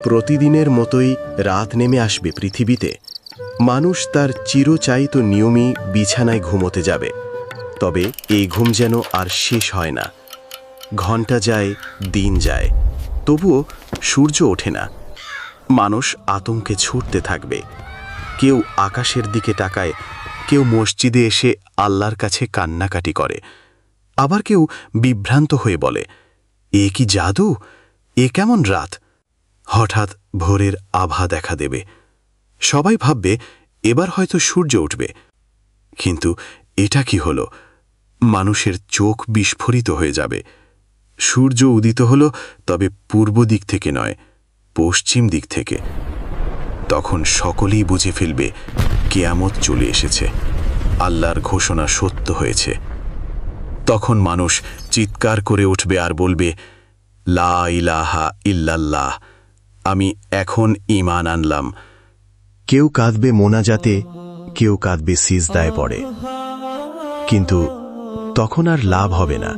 প্রতিদিনের মতোই রাত নেমে আসবে পৃথিবীতে। মানুষ তার চিরচায়িত নিয়মই বিছানায় ঘুমোতে যাবে। তবে এই ঘুম যেন আর শেষ হয় না। ঘণ্টা যায়, দিন যায়, তবুও সূর্য ওঠে না। মানুষ আতঙ্কে ছুটতে থাকবে। কেউ আকাশের দিকে তাকায়, কেউ মসজিদে এসে আল্লাহর কাছে কান্নাকাটি করে, আবার কেউ বিভ্রান্ত হয়ে বলে, এ কি জাদু? এ কেমন রাত? হঠাৎ ভোরের আভা দেখা দেবে। সবাই ভাববে এবার হয়তো সূর্য উঠবে। কিন্তু এটা কি হলো? মানুষের চোখ বিস্ফোরিত হয়ে যাবে। সূর্য উদিত হলো, তবে পূর্ব দিক থেকে নয়, পশ্চিম দিক থেকে। তখন সকলেই বুঝে ফেলবে কিয়ামত চলে এসেছে, আল্লাহর ঘোষণা সত্য হয়েছে। তখন মানুষ চিৎকার করে উঠবে আর বলবে, লা ইলাহা ইল্লাল্লাহ, আমি এখন ঈমান আনলাম। কেউ কাঁদবে মোনাজাতে, কেউ কাঁদবে সিজদায় পড়ে। কিন্তু তখন আর লাভ হবে না,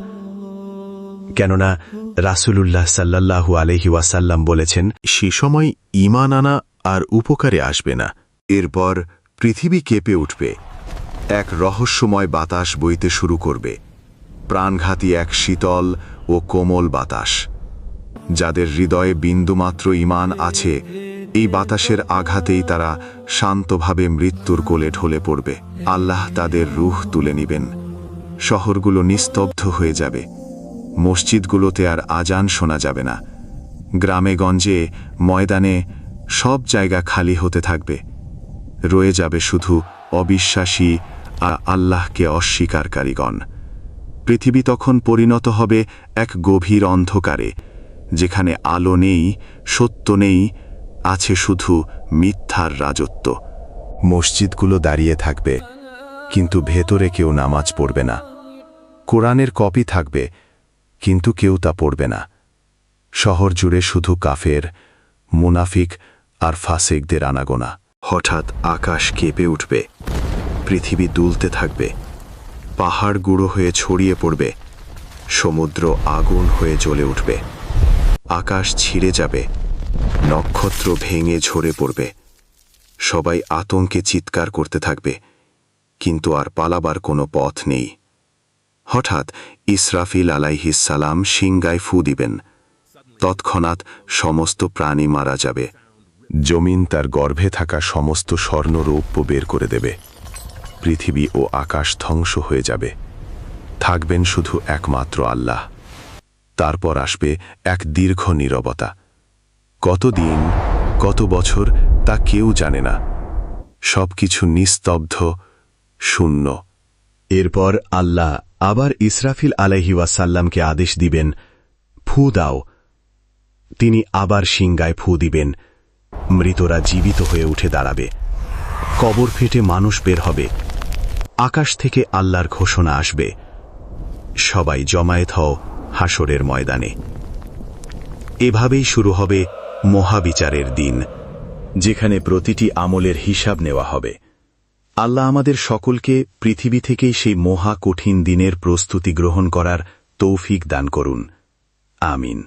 কেননা রাসূলুল্লাহ সাল্লাল্লাহু আলাইহি ওয়াসাল্লাম বলেছেন, সে সময় ঈমান আনা আর উপকারে আসবে না। এরপর পৃথিবী কেঁপে উঠবে। এক রহস্যময় বাতাস বইতে শুরু করবে, প্রাণঘাতী এক শীতল ও কোমল বাতাস। যাদের হৃদয়ে বিন্দুমাত্র ঈমান আছে, এই বাতাসের আঘাতেই তারা শান্তভাবে মৃত্যুর কোলে ঢলে পড়বে। আল্লাহ তাদের রূহ তুলে নিবেন। শহরগুলো নিস্তব্ধ হয়ে যাবে। মসজিদগুলোতে আর আজান শোনা যাবে না। গ্রামে গঞ্জে, ময়দানে সব জায়গা খালি হতে থাকবে। রয়ে যাবে শুধু অবিশ্বাসী আর আল্লাহকে অস্বীকারীগণ। পৃথিবী তখন পরিণত হবে এক গভীর অন্ধকারে, যেখানে আলো নেই, সত্য নেই, আছে শুধু মিথ্যার রাজত্ব। মসজিদগুলো দাঁড়িয়ে থাকবে, কিন্তু ভেতরে কেউ নামাজ পড়বে না। কোরআনের কপি থাকবে, কিন্তু কেউ তা পড়বে না। শহর জুড়ে শুধু কাফের, মুনাফিক আর ফাসেকদের আনাগোনা। হঠাৎ আকাশ কেঁপে উঠবে, পৃথিবী দুলতে থাকবে, পাহাড় গুঁড়ো হয়ে ছড়িয়ে পড়বে, সমুদ্র আগুন হয়ে জ্বলে উঠবে, আকাশ ছিঁড়ে যাবে, নক্ষত্র ভেঙে ঝরে পড়বে। সবাই আতঙ্কে চিৎকার করতে থাকবে, কিন্তু আর পালাবার কোনো পথ নেই। হঠাৎ ইসরাফিল আলাইহিস সালাম সিংগায় ফু দিবেন। তৎক্ষণাৎ সমস্ত প্রাণী মারা যাবে। জমিন তার গর্ভে থাকা সমস্ত স্বর্ণ রৌপ্য বের করে দেবে। পৃথিবী ও আকাশ ধ্বংস হয়ে যাবে। থাকবেন শুধু একমাত্র আল্লাহ। তারপর আসবে এক দীর্ঘ নীরবতা। কতদিন, কত বছর তা কেউ জানে না। সবকিছু নিস্তব্ধ, শূন্য। এরপর আল্লাহ আবার ইসরাফিল আলাইহি ওয়াসাল্লামকে আদেশ দিবেন, ফু দাও। তিনি আবার সিংগায় ফু দিবেন। মৃতরা জীবিত হয়ে উঠে দাঁড়াবে। কবর ফেটে মানুষ বের হবে। আকাশ থেকে আল্লাহর ঘোষণা আসবে, সবাই জমায়েত হও হাসরের ময়দানে। এভাবেই শুরু হবে মহাবিচারের দিন, যেখানে প্রতিটি আমলের হিসাব নেওয়া হবে। আল্লাহ আমাদের সকলকে পৃথিবী থেকেই সেই মহা কঠিন দিনের প্রস্তুতি গ্রহণ করার তৌফিক দান করুন। আমিন।